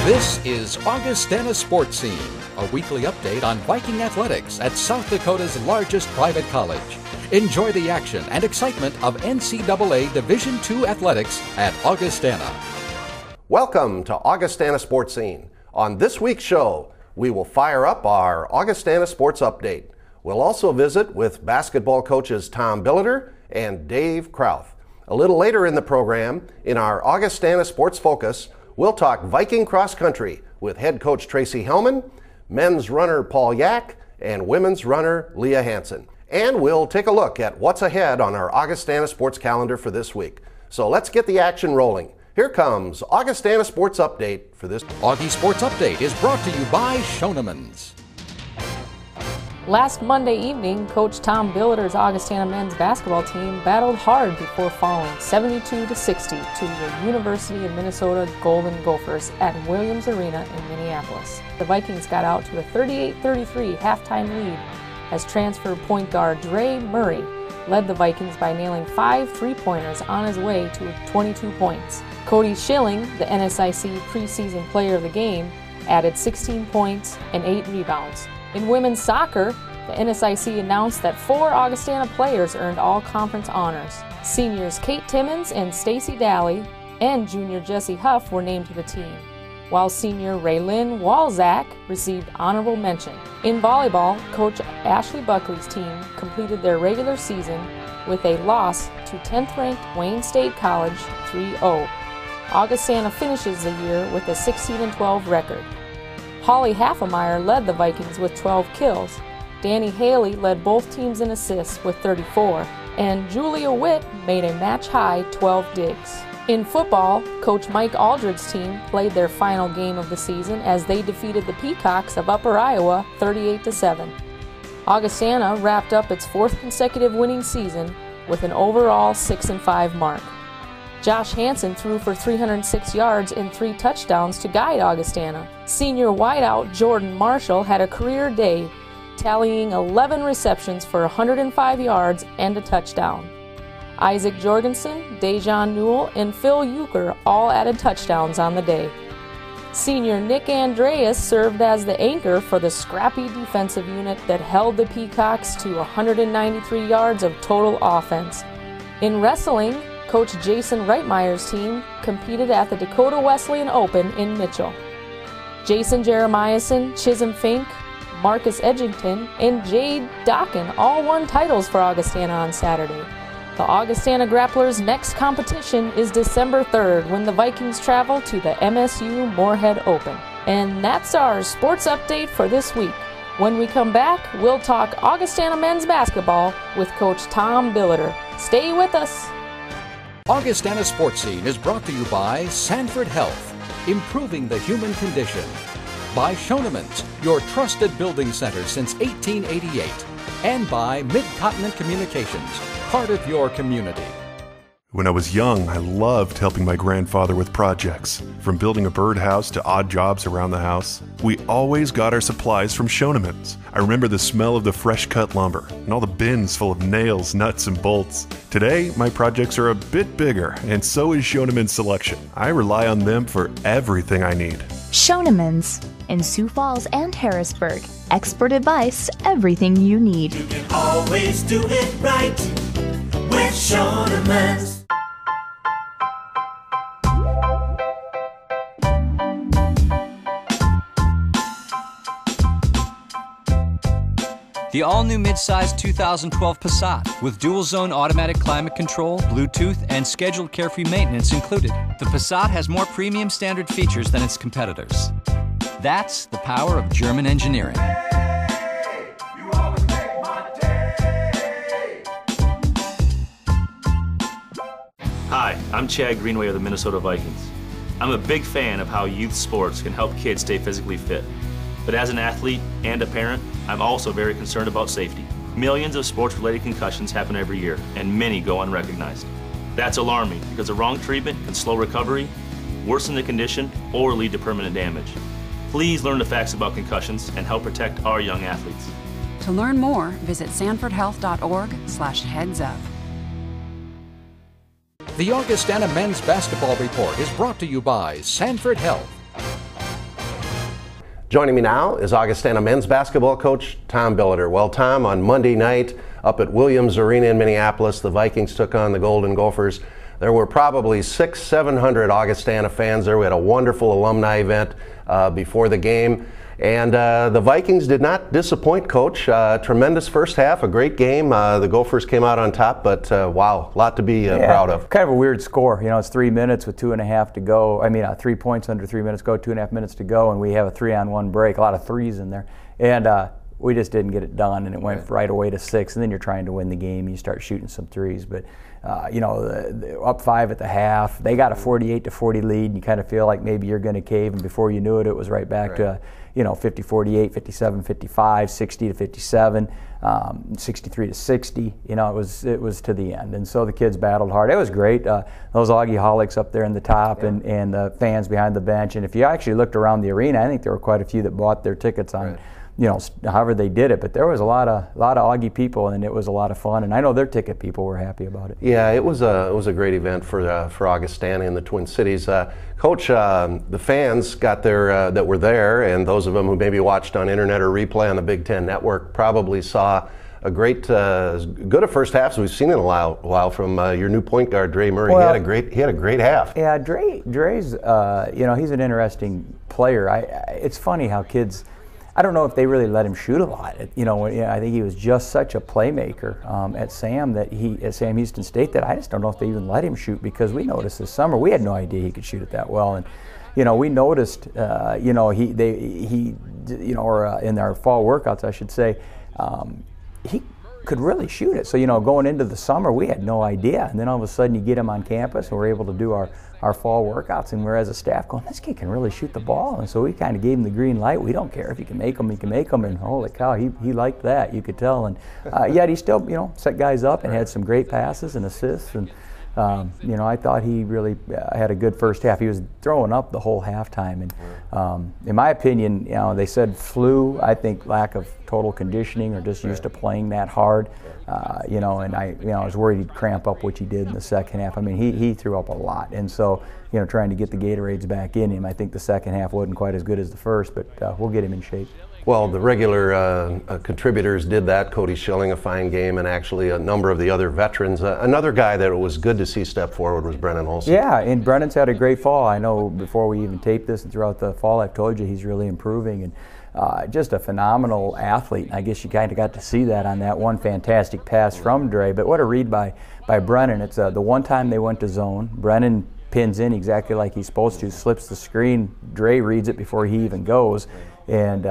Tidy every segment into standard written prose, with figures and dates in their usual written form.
This is Augustana Sportscene, a weekly update on Viking athletics at South Dakota's largest private college. Enjoy the action and excitement of NCAA Division II athletics at Augustana. Welcome to Augustana Sportscene. On this week's show, we will fire up our Augustana Sports Update. We'll also visit with basketball coaches Tom Billiter and Dave Krauth. A little later in the program, in our Augustana Sports Focus, we'll talk Viking cross country with head coach Tracy Hellman, men's runner Paul Yak, and women's runner Leah Hansen. And we'll take a look at what's ahead on our Augustana Sports calendar for this week. So let's get the action rolling. Here comes Augustana Sports Update for this. Augie Sports Update is brought to you by Schoenemann's. Last Monday evening, Coach Tom Billiter's Augustana men's basketball team battled hard before falling 72-60 to the University of Minnesota Golden Gophers at Williams Arena in Minneapolis. The Vikings got out to a 38-33 halftime lead as transfer point guard Dre Murray led the Vikings by nailing 5 three-pointers on his way to 22 points. Cody Schilling, the NSIC preseason player of the game, added 16 points and 8 rebounds. In women's soccer, the NSIC announced that 4 Augustana players earned all-conference honors. Seniors Kate Timmons and Stacy Daly and junior Jesse Huff were named to the team, while senior Raylyn Walzak received honorable mention. In volleyball, Coach Ashley Buckley's team completed their regular season with a loss to 10th-ranked Wayne State College 3-0. Augustana finishes the year with a 16-12 record. Holly Haffemeyer led the Vikings with 12 kills. Danny Haley led both teams in assists with 34, and Julia Witt made a match-high 12 digs. In football, Coach Mike Aldridge's team played their final game of the season as they defeated the Peacocks of Upper Iowa 38-7. Augustana wrapped up its 4th consecutive winning season with an overall 6-5 mark. Josh Hansen threw for 306 yards and 3 touchdowns to guide Augustana. Senior wideout Jordan Marshall had a career day, tallying 11 receptions for 105 yards and a touchdown. Isaac Jorgensen, Dejan Newell, and Phil Euchre all added touchdowns on the day. Senior Nick Andreas served as the anchor for the scrappy defensive unit that held the Peacocks to 193 yards of total offense. In wrestling, Coach Jason Reitmeyer's team competed at the Dakota Wesleyan Open in Mitchell. Jason Jeremiahson, Chisholm Fink, Marcus Edgington, and Jade Dokken all won titles for Augustana on Saturday. The Augustana Grapplers' next competition is December 3rd when the Vikings travel to the MSU Moorhead Open. And that's our sports update for this week. When we come back, we'll talk Augustana men's basketball with Coach Tom Billiter. Stay with us. Augustana Sportscene is brought to you by Sanford Health, improving the human condition. By Schoenemann's, your trusted building center since 1888. And by Mid-Continent Communications, part of your community. When I was young, I loved helping my grandfather with projects. From building a birdhouse to odd jobs around the house, we always got our supplies from Schoenemann's. I remember the smell of the fresh cut lumber and all the bins full of nails, nuts, and bolts. Today, my projects are a bit bigger, and so is Schoenemann's selection. I rely on them for everything I need. Schoenemann's in Sioux Falls and Harrisburg. Expert advice, everything you need. You can always do it right with Schoenemann's. The all-new mid-size 2012 Passat with dual-zone automatic climate control, Bluetooth, and scheduled carefree maintenance included. The Passat has more premium standard features than its competitors. That's the power of German engineering. Hey, you always make my day. Hi, I'm Chad Greenway of the Minnesota Vikings. I'm a big fan of how youth sports can help kids stay physically fit. But as an athlete and a parent, I'm also very concerned about safety. Millions of sports-related concussions happen every year, and many go unrecognized. That's alarming because the wrong treatment can slow recovery, worsen the condition, or lead to permanent damage. Please learn the facts about concussions and help protect our young athletes. To learn more, visit sanfordhealth.org/heads-up. The Augustana Men's Basketball Report is brought to you by Sanford Health. Joining me now is Augustana men's basketball coach Tom Billeter. Well, Tom, on Monday night up at Williams Arena in Minneapolis, the Vikings took on the Golden Gophers. There were probably 600-700 Augustana fans there. We had a wonderful alumni event before the game. And the Vikings did not disappoint, Coach. Tremendous first half, a great game. The Gophers came out on top, but wow, a lot to be proud of. Kind of a weird score. You know, it's 3 minutes with 2.5 to go. 3 points under 3 minutes go, 2.5 minutes to go, and we have a 3-on-1 break, a lot of threes in there. And we just didn't get it done, and it went right away to 6, and then you're trying to win the game. You start shooting some threes, but up 5 at the half. They got a 48-40 lead, and you kind of feel like maybe you're going to cave, and before you knew it, it was right back to 50-48, 57-55, 60-57, 63-60. It was to the end, and so the kids battled hard. It was great. Those Augie-holics up there in the top, and the fans behind the bench. And if you actually looked around the arena, I think there were quite a few that bought their tickets on. However they did it, but there was a lot of Augie people, and it was a lot of fun. And I know their ticket people were happy about it. Yeah, it was a great event for Augustana in the Twin Cities. Coach, the fans got there that were there, and those of them who maybe watched on internet or replay on the Big Ten Network probably saw a great, as good a first half as we've seen in a while from your new point guard, Dre Murray. Well, he had a great half. Yeah, Dre's he's an interesting player. It's funny how kids. I don't know if they really let him shoot a lot. I think he was just such a playmaker at Sam Houston State that I just don't know if they even let him shoot, because we noticed this summer we had no idea he could shoot it that well, and we noticed in our fall workouts, I should say, he could really shoot it. So going into the summer we had no idea, and then all of a sudden you get him on campus and we're able to do our fall workouts, and we're as a staff going, this kid can really shoot the ball. And so we kind of gave him the green light. We don't care if he can make them, and holy cow, he liked that, you could tell. And yet he still set guys up and had some great passes and assists, and I thought he really had a good first half. He was throwing up the whole halftime, and in my opinion, they said flu. I think lack of total conditioning, or just used to playing that hard. And I was worried he'd cramp up, which he did in the second half. He threw up a lot, and so trying to get the Gatorades back in him. I think the second half wasn't quite as good as the first, but we'll get him in shape. Well, the regular contributors did that. Cody Schilling, a fine game, and actually a number of the other veterans. Another guy that it was good to see step forward was Brennan Olsen. Yeah, and Brennan's had a great fall. I know before we even taped this and throughout the fall, I've told you he's really improving, and just a phenomenal athlete. I guess you kind of got to see that on that one fantastic pass from Dre. But what a read by Brennan. It's the one time they went to zone. Brennan pins in exactly like he's supposed to, slips the screen. Dre reads it before he even goes, and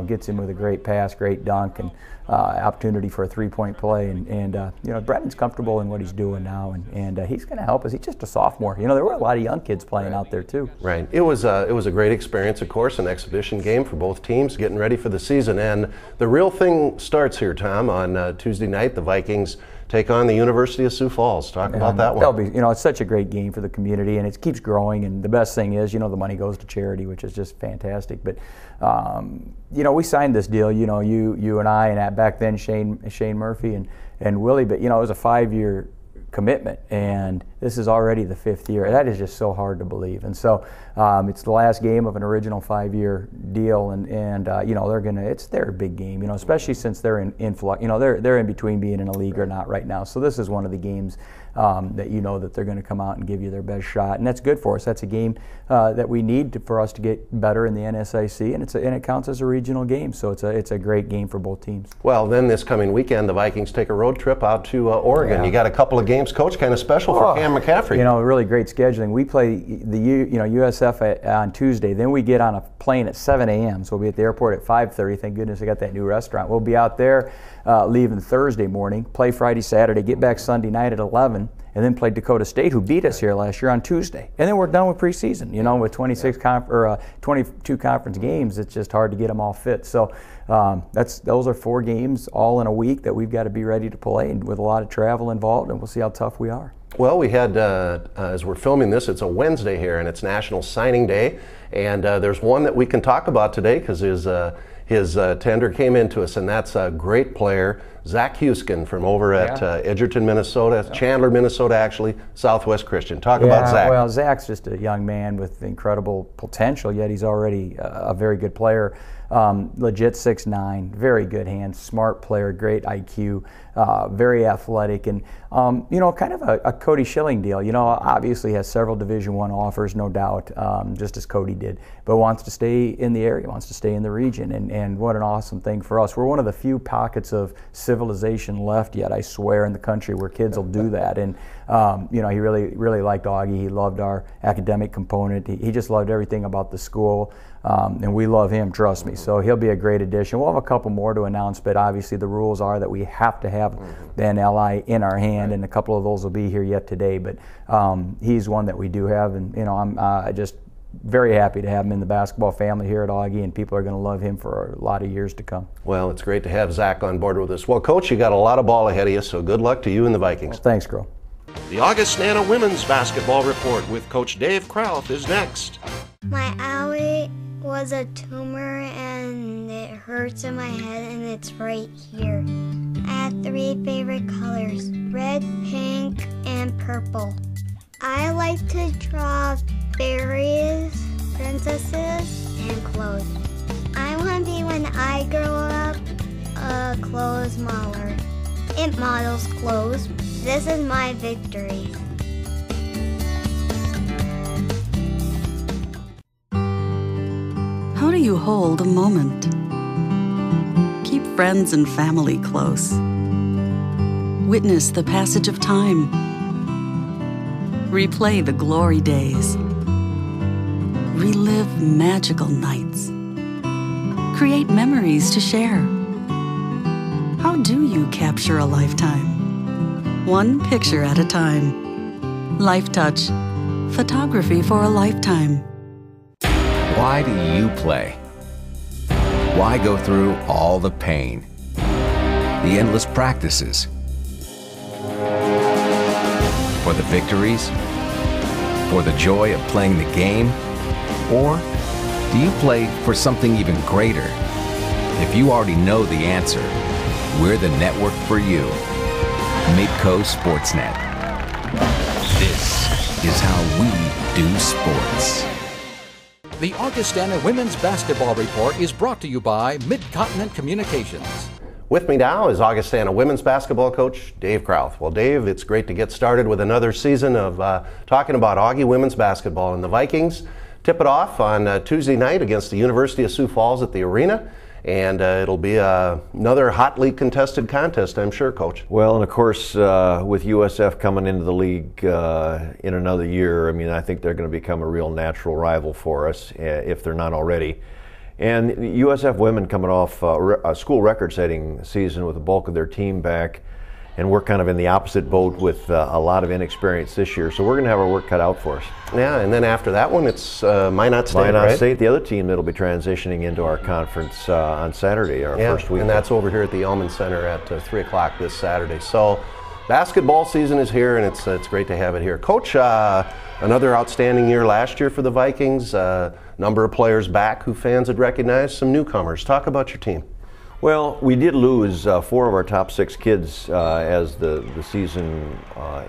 gets him with a great pass, great dunk, and opportunity for a three-point play. And Brennan's comfortable in what he's doing now, and he's going to help us. He's just a sophomore. There were a lot of young kids playing out there too. Right. It was a great experience, of course, an exhibition game for both teams, getting ready for the season. And the real thing starts here, Tom, on Tuesday night. The Vikings take on the University of Sioux Falls. Talk about that one. That'll be, it's such a great game for the community, and it keeps growing. And the best thing is, the money goes to charity, which is just fantastic. But we signed this deal. You and I, and back then Shane Murphy and Willie. But it was a 5-year commitment, and this is already the 5th year. That is just so hard to believe. And so it's the last game of an original 5-year deal, and it's their big game, especially since they're in flux. They're in between being in a league or not right now. So this is one of the games that that they're going to come out and give you their best shot, and that's good for us. That's a game that we need for us to get better in the NSIC, and it counts as a regional game. So it's a great game for both teams. Well, then this coming weekend, the Vikings take a road trip out to Oregon. Yeah. You got a couple of games, Coach, kind of special for Cam McCaffrey. Really great scheduling. We play the USF on Tuesday. Then we get on a plane at 7 a.m. So we'll be at the airport at 5:30. Thank goodness I got that new restaurant. We'll be out there leaving Thursday morning, play Friday, Saturday, get back Sunday night at 11, and then play Dakota State, who beat us here last year, on Tuesday. And then we're done with preseason. With 22 conference games, it's just hard to get them all fit. So those are 4 games all in a week that we've got to be ready to play, and with a lot of travel involved, and we'll see how tough we are. Well, we had, as we're filming this, it's a Wednesday here, and it's National Signing Day. And there's one that we can talk about today because his tender came into us, and that's a great player Zach Huskin from over at Edgerton, Minnesota, Chandler, Minnesota, actually, Southwest Christian. Talk about Zach. Well, Zach's just a young man with incredible potential, yet he's already a very good player. Legit 6'9", very good hands, smart player, great IQ, very athletic, and kind of a Cody Schilling deal. Obviously has several Division I offers, no doubt, just as Cody did, but wants to stay in the area, wants to stay in the region, and what an awesome thing for us. We're one of the few pockets of civilization left yet, I swear, in the country where kids will do that. And he really liked Augie. He loved our academic component. He just loved everything about the school. And we love him, trust me. So he'll be a great addition. We'll have a couple more to announce, but obviously the rules are that we have to have the NLI in our hand, and a couple of those will be here yet today. But he's one that we do have, and I'm just very happy to have him in the basketball family here at Augie, and people are going to love him for a lot of years to come. Well, it's great to have Zach on board with us. Well, Coach, you got a lot of ball ahead of you, so good luck to you and the Vikings. Well, thanks, Girl. The Augustana Women's Basketball Report with Coach Dave Krauth is next. My owie was a tumor and it hurts in my head and it's right here. I have 3 favorite colors, red, pink, and purple. I like to draw fairies, princesses, and clothes. I want to be, when I grow up, a clothes modeler. It models clothes. This is my victory. How do you hold a moment? Keep friends and family close. Witness the passage of time. Replay the glory days. Relive magical nights. Create memories to share. How do you capture a lifetime? One picture at a time. Life Touch. Photography for a lifetime. Why do you play? Why go through all the pain? The endless practices? For the victories? For the joy of playing the game? Or do you play for something even greater? If you already know the answer, we're the network for you. Midco Sportsnet. This is how we do sports. The Augustana Women's Basketball Report is brought to you by Mid-Continent Communications. With me now is Augustana Women's Basketball Coach Dave Krauth. Well, Dave, it's great to get started with another season of talking about Augie Women's Basketball. And the Vikings tip it off on Tuesday night against the University of Sioux Falls at the arena. And it'll be another hotly contested contest, I'm sure, Coach. Well, and of course, with USF coming into the league in another year, I think they're going to become a real natural rival for us, if they're not already. And USF women coming off a school record-setting season with the bulk of their team back, and we're kind of in the opposite boat with a lot of inexperience this year. So we're going to have our work cut out for us. Yeah, and then after that one, it's Minot State, Minot right? State, the other team that'll be transitioning into our conference on Saturday, our first week. And that's over here at the Elman Center at 3 o'clock this Saturday. So basketball season is here, and it's great to have it here. Coach, another outstanding year last year for the Vikings. Number of players back who fans had recognized, some newcomers. Talk about your team. Well, we did lose 4 of our top 6 kids as the season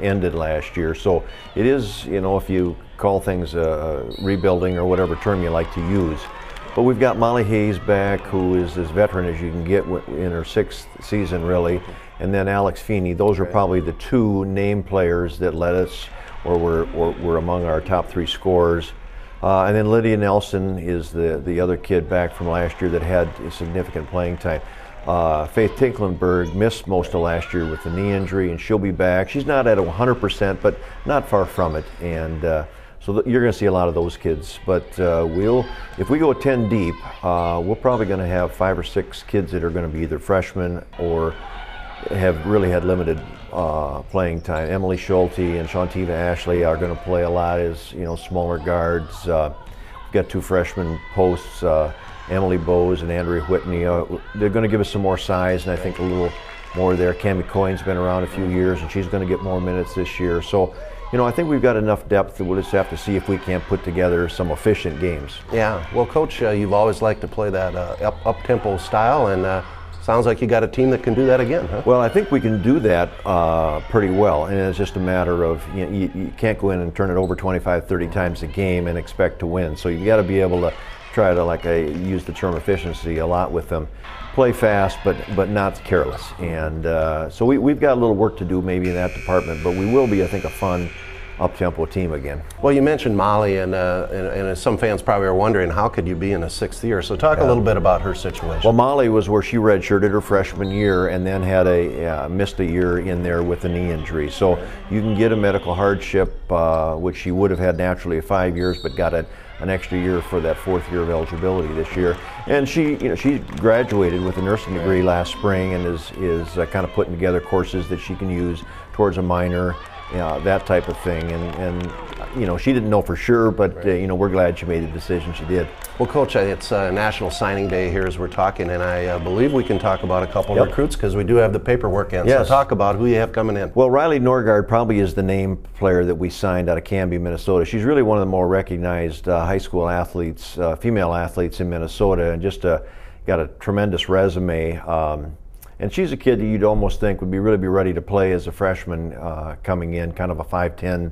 ended last year. So it is, if you call things rebuilding or whatever term you like to use. But we've got Molly Hayes back, who is as veteran as you can get in her 6th season, really. And then Alex Feeney. Those are probably the 2 name players that led us, or were among our top 3 scorers. And then Lydia Nelson is the other kid back from last year that had significant playing time. Faith Tinklenberg missed most of last year with the knee injury, and she'll be back. She's not at 100%, but not far from it. And so you're going to see a lot of those kids. But if we go 10 deep, we're probably going to have 5 or 6 kids that are going to be either freshmen or have really had limited playing time. Emily Schulte and Shantiva Ashley are going to play a lot as smaller guards. We've got 2 freshman posts, Emily Bowes and Andrea Whitney. They're going to give us some more size, and I think a little more there. Cami Coyne's been around a few years, and she's going to get more minutes this year. So, I think we've got enough depth that we'll just have to see if we can't put together some efficient games. Yeah, well, Coach, you've always liked to play that up-tempo style, and Sounds like you got a team that can do that again, huh? Well, I think we can do that pretty well, and it's just a matter of, you can't go in and turn it over 25, 30 times a game and expect to win. So you got to be able to try to, like I use the term efficiency a lot with them, play fast but not careless. And so we've got a little work to do maybe in that department, but we will be, I think, a fun up-tempo team again. Well, you mentioned Molly, and some fans probably are wondering, how could you be in a 6th year? So talk a little bit about her situation. Well, Molly was where she redshirted her freshman year and then had missed a year in there with a knee injury. So you can get a medical hardship, which she would have had naturally at 5 years, but got an extra year for that 4th year of eligibility this year. And she graduated with a nursing degree last spring and is kind of putting together courses that she can use towards a minor. That type of thing, and she didn't know for sure, but we're glad she made the decision she did. Well, Coach, it's National Signing Day here as we're talking, and I believe we can talk about a couple of recruits because we do have the paperwork in. Yes. So talk about who you have coming in. Well, Riley Norgard probably is the name player that we signed out of Canby, Minnesota. She's really one of the more recognized high school athletes, female athletes in Minnesota, and just got a tremendous resume. And she's a kid that you'd almost think would really be ready to play as a freshman coming in, kind of a 5'10"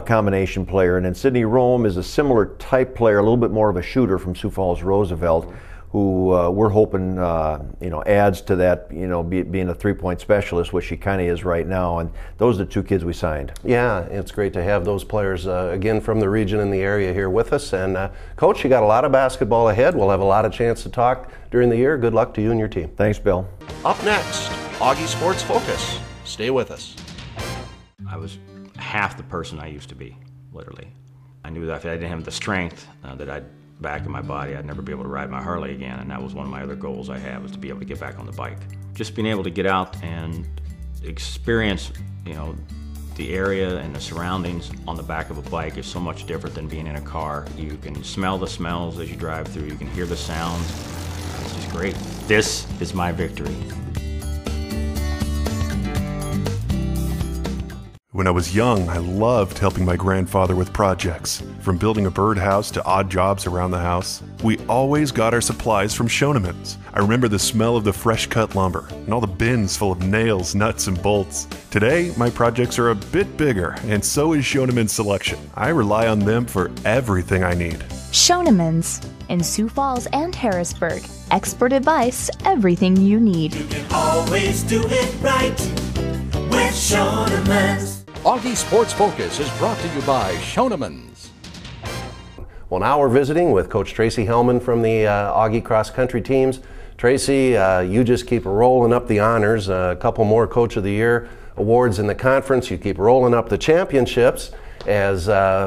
combination player. And then Sydney Rome is a similar type player, a little bit more of a shooter from Sioux Falls Roosevelt, who we're hoping adds to that, being a three-point specialist, which she kind of is right now. And those are the 2 kids we signed. Yeah, it's great to have those players again from the region and the area here with us. And Coach, you got a lot of basketball ahead. We'll have a lot of chance to talk during the year. Good luck to you and your team. Thanks, Bill. Up next, Augie Sports Focus. Stay with us. I was half the person I used to be, literally. I knew that if I didn't have the strength that I'd back in my body, I'd never be able to ride my Harley again, and that was one of my other goals I had, was to be able to get back on the bike. Just being able to get out and experience, the area and the surroundings on the back of a bike is so much different than being in a car. You can smell the smells as you drive through, you can hear the sounds. It's just great. This is my victory. When I was young, I loved helping my grandfather with projects. From building a birdhouse to odd jobs around the house, we always got our supplies from Schoenemann's. I remember the smell of the fresh cut lumber and all the bins full of nails, nuts, and bolts. Today, my projects are a bit bigger, and so is Schoenemann's selection. I rely on them for everything I need. Schoenemann's in Sioux Falls and Harrisburg. Expert advice, everything you need. You can always do it right with Schoenemann's. Augie Sports Focus is brought to you by Schoenemann's. Well, now we're visiting with Coach Tracy Hellman from the Augie cross country teams. Tracy, you just keep rolling up the honors. A couple more Coach of the Year awards in the conference. You keep rolling up the championships as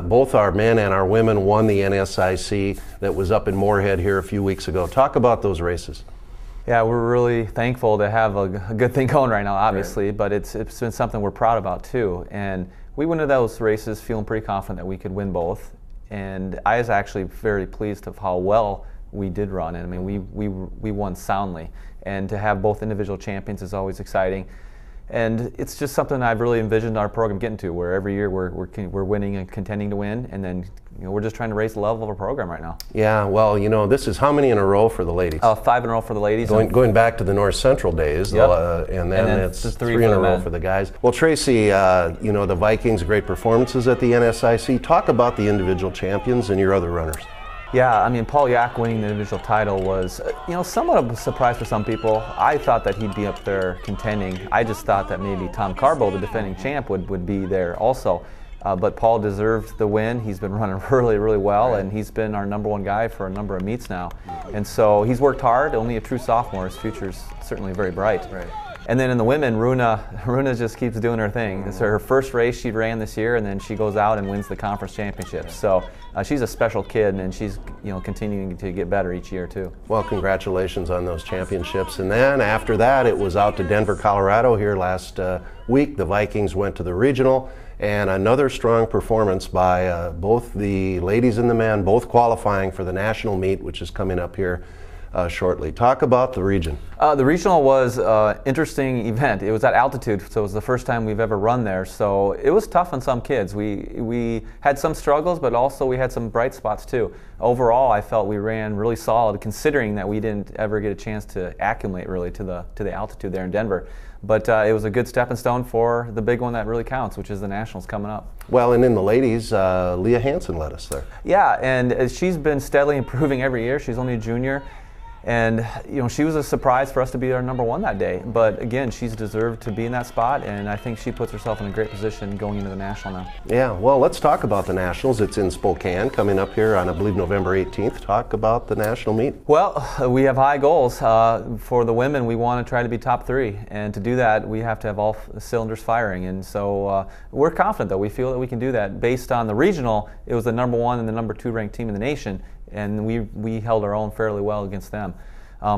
both our men and our women won the NSIC that was up in Moorhead here a few weeks ago. Talk about those races. Yeah, we're really thankful to have a good thing going right now, obviously, but it's been something we're proud about too. And we went into those races feeling pretty confident that we could win both. And I was actually very pleased of how well we did run. And I mean, we won soundly. And to have both individual champions is always exciting. And it's just something I've really envisioned our program getting to, where every year we're winning and contending to win, and then we're just trying to raise the level of our program right now. Yeah, well, this is how many in a row for the ladies? 5 in a row for the ladies. Going back to the North Central days, yep. And then it's 3 in a row for the guys. Well, Tracy, the Vikings, great performances at the NSIC. Talk about the individual champions and your other runners. Yeah, I mean, Paul Yak winning the individual title was, somewhat of a surprise for some people. I thought that he'd be up there contending. I just thought that maybe Tom Carbo, the defending champ, would be there also. But Paul deserved the win. He's been running really, really well, and he's been our #1 guy for a number of meets now. And so he's worked hard. Only a true sophomore. His future's certainly very bright. Right. And then in the women, Runa just keeps doing her thing. It's her first race she ran this year, and then she goes out and wins the conference championship. So she's a special kid, and she's continuing to get better each year too. Well, congratulations on those championships. And then after that, it was out to Denver, Colorado here last week. The Vikings went to the regional, and another strong performance by both the ladies and the men, both qualifying for the national meet, which is coming up here shortly. Talk about the region. The regional was an interesting event. It was at altitude, so it was the first time we've ever run there. So it was tough on some kids. We had some struggles, but also we had some bright spots too. Overall, I felt we ran really solid, considering that we didn't ever get a chance to acclimate really to the altitude there in Denver. But it was a good stepping stone for the big one that really counts, which is the Nationals coming up. Well, and in the ladies, Leah Hansen led us there. Yeah, and she's been steadily improving every year. She's only a junior. And she was a surprise for us to be our #1 that day. But again, she's deserved to be in that spot, and I think she puts herself in a great position going into the National now. Yeah, well, let's talk about the Nationals. It's in Spokane, coming up here on, I believe, November 18th. Talk about the National meet. Well, we have high goals. For the women, we want to try to be top 3, and to do that, we have to have all cylinders firing. And so we're confident, though. We feel that we can do that. Based on the regional, it was the #1 and the #2 ranked team in the nation, and we held our own fairly well against them.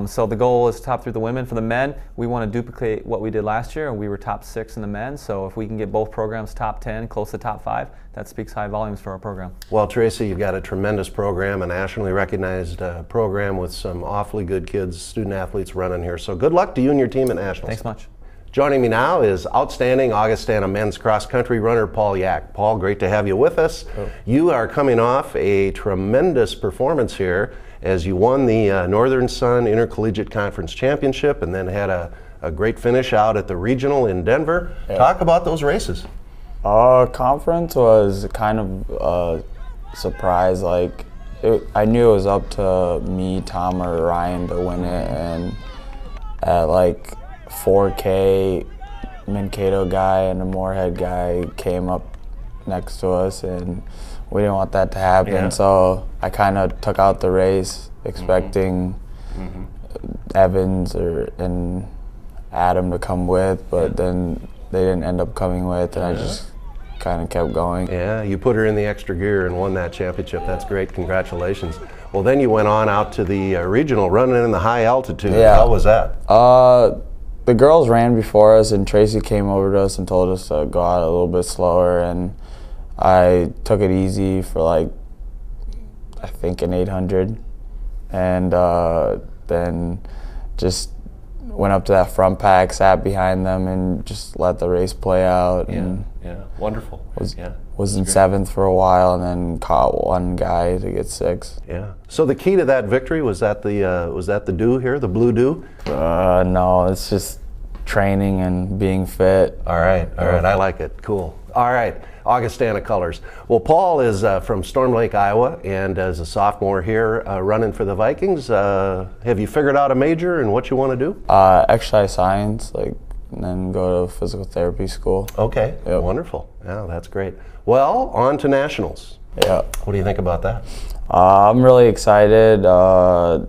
So the goal is top 3 the women. For the men, we want to duplicate what we did last year, and we were top 6 in the men. So if we can get both programs top 10, close to top 5, that speaks high volumes for our program. Well, Tracy, you've got a tremendous program, a nationally recognized program with some awfully good kids, student athletes running here. So good luck to you and your team at Nationals. Thanks much. Joining me now is outstanding Augustana men's cross-country runner Paul Yak. Paul, great to have you with us. Oh. You are coming off a tremendous performance here as you won the Northern Sun Intercollegiate Conference Championship and then had a great finish out at the regional in Denver. Yeah. Talk about those races. Conference was kind of a surprise. I knew it was up to me, Tom, or Ryan to win it, and at 4K, Mankato guy and a Moorhead guy came up next to us, and we didn't want that to happen. Yeah. So I kind of took out the race, expecting Evans and Adam to come with, but then they didn't end up coming with, and I just kind of kept going. Yeah, you put her in the extra gear and won that championship. That's great. Congratulations. Well, then you went on out to the regional, running in the high altitude. Yeah. How was that? The girls ran before us, and Tracy came over to us and told us to go out a little bit slower, and I took it easy for I think an 800, and then just went up to that front pack, sat behind them, and just let the race play out. And wonderful. Was in 7th for a while, and then caught one guy to get 6th. Yeah. So the key to that victory, was that the dew here, the blue dew? No, it's just training and being fit. All right. I like it. Cool. All right. Augustana colors. Well, Paul is from Storm Lake, Iowa, and as a sophomore here running for the Vikings. Have you figured out a major and what you want to do? Exercise science, and then go to physical therapy school. Okay, yep. Wonderful. Yeah, that's great. Well, on to Nationals. Yeah. What do you think about that? I'm really excited. Got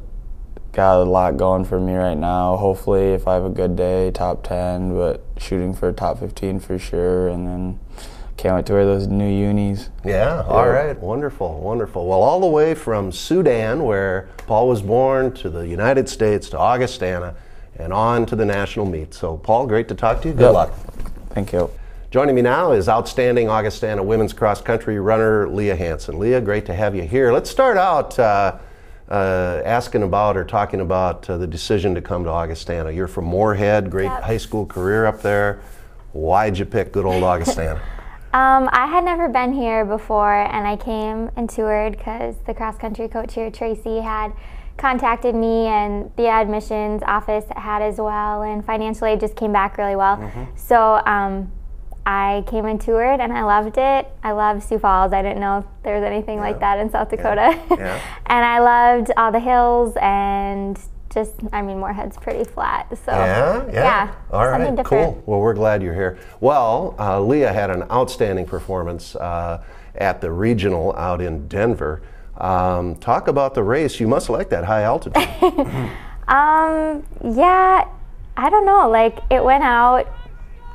a lot going for me right now. Hopefully, if I have a good day, top 10, but shooting for top 15 for sure, and then can't wait to wear those new unis. Yeah, all right, wonderful. Well, all the way from Sudan, where Paul was born, to the United States, to Augustana, and on to the national meet. So, Paul, great to talk to you. Good luck. Thank you. Joining me now is outstanding Augustana women's cross-country runner Leah Hansen. Leah, great to have you here. Let's start out asking about or talking about the decision to come to Augustana. You're from Moorhead, great high school career up there. Why'd you pick good old Augustana? I had never been here before, and I came and toured because the cross-country coach here, Tracy, had contacted me, and the admissions office had as well, and financial aid just came back really well. So I came and toured, and I loved it. I love Sioux Falls. I didn't know if there was anything like that in South Dakota. And I loved all the hills, and just, Moorhead's pretty flat. So yeah. All right, something different. Cool. Well, we're glad you're here. Well, Leah had an outstanding performance at the regional out in Denver. Talk about the race. You must like that high altitude. Yeah, I don't know. It went out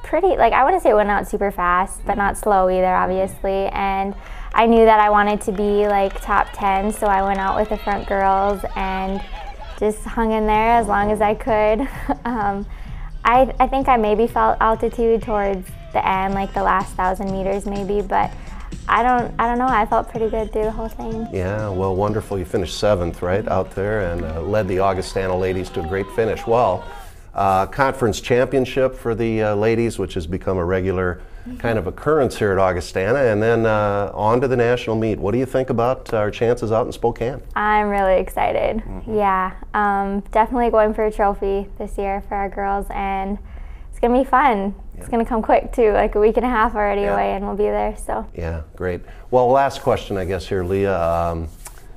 pretty, I wouldn't say it went out super fast, but not slow either, obviously. And I knew that I wanted to be top 10, so I went out with the front girls and just hung in there as long as I could. I think I maybe felt altitude towards the end, the last 1,000 meters maybe, but I don't know. I felt pretty good through the whole thing. Yeah, well, wonderful. You finished 7th, right, out there, and led the Augustana ladies to a great finish. Well, conference championship for the ladies, which has become a regular kind of occurrence here at Augustana, and then on to the national meet. What do you think about our chances out in Spokane? I'm really excited. Yeah, definitely going for a trophy this year for our girls, and it's gonna be fun. It's gonna come quick too, like a week and a half already away, and we'll be there. So yeah, great. Well, last question, I guess here, Leah.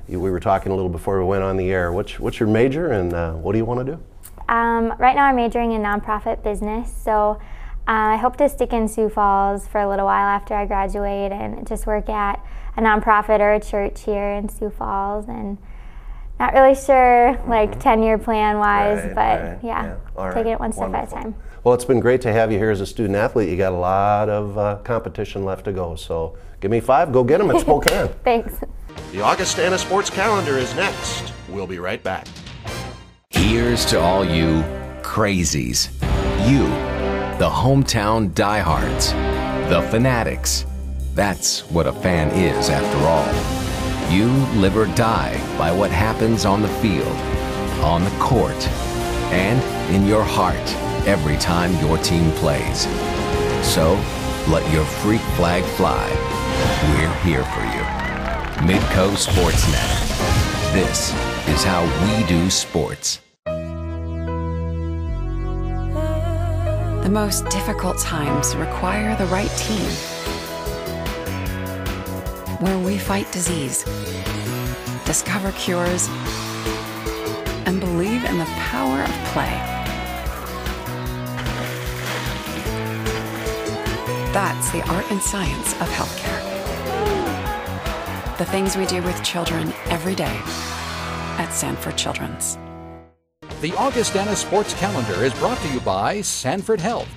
We were talking a little before we went on the air. What's your major, and what do you want to do? Right now I'm majoring in nonprofit business, so I hope to stick in Sioux Falls for a little while after I graduate and just work at a nonprofit or a church here in Sioux Falls. And not really sure, like 10-year plan wise, but yeah, taking it one step at a time. Well, it's been great to have you here as a student athlete. You got a lot of competition left to go, so give me 5, go get them at Spokane. Thanks. The Augustana Sports Calendar is next. We'll be right back. Here's to all you crazies. You, the hometown diehards, the fanatics. That's what a fan is after all. You live or die by what happens on the field, on the court, and in your heart every time your team plays. So, let your freak flag fly. We're here for you. Midco Sportsnet. This is how we do sports. The most difficult times require the right team. Where we fight disease, discover cures, and believe in the power of play. That's the art and science of healthcare. The things we do with children every day at Sanford Children's. The Augustana Sports Calendar is brought to you by Sanford Health.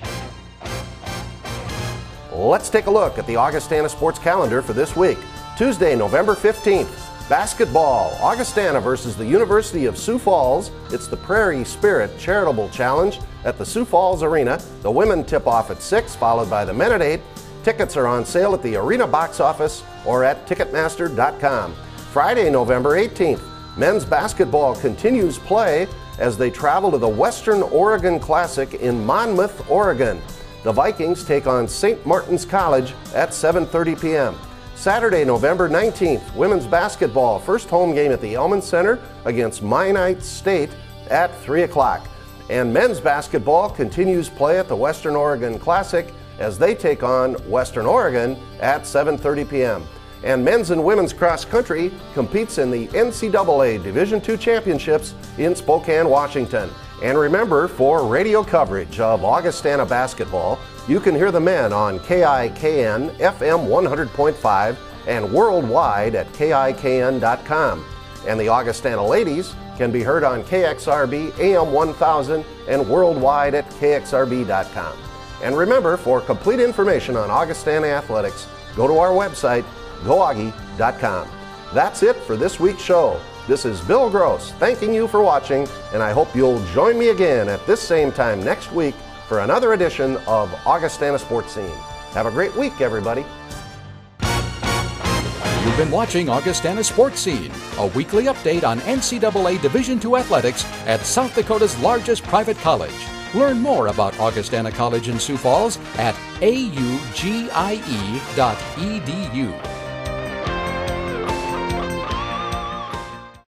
Let's take a look at the Augustana Sports Calendar for this week. Tuesday, November 15th, basketball, Augustana versus the University of Sioux Falls. It's the Prairie Spirit Charitable Challenge at the Sioux Falls Arena. The women tip off at 6, followed by the men at 8. Tickets are on sale at the arena box office or at Ticketmaster.com. Friday, November 18th, men's basketball continues play as they travel to the Western Oregon Classic in Monmouth, Oregon. The Vikings take on St. Martin's College at 7:30 p.m. Saturday, November 19th, women's basketball, first home game at the Elman Center against Minite State at 3 o'clock. And men's basketball continues play at the Western Oregon Classic as they take on Western Oregon at 7:30 p.m. And men's and women's cross country competes in the NCAA Division II Championships in Spokane, Washington. And remember, for radio coverage of Augustana basketball, you can hear the men on KIKN FM 100.5 and worldwide at KIKN.com. And the Augustana ladies can be heard on KXRB AM 1000 and worldwide at KXRB.com. And remember, for complete information on Augustana athletics, go to our website, goaugie.com. That's it for this week's show. This is Bill Gross thanking you for watching, and I hope you'll join me again at this same time next week for another edition of Augustana Sportscene. Have a great week, everybody. You've been watching Augustana Sportscene, a weekly update on NCAA Division II athletics at South Dakota's largest private college. Learn more about Augustana College in Sioux Falls at augie.edu.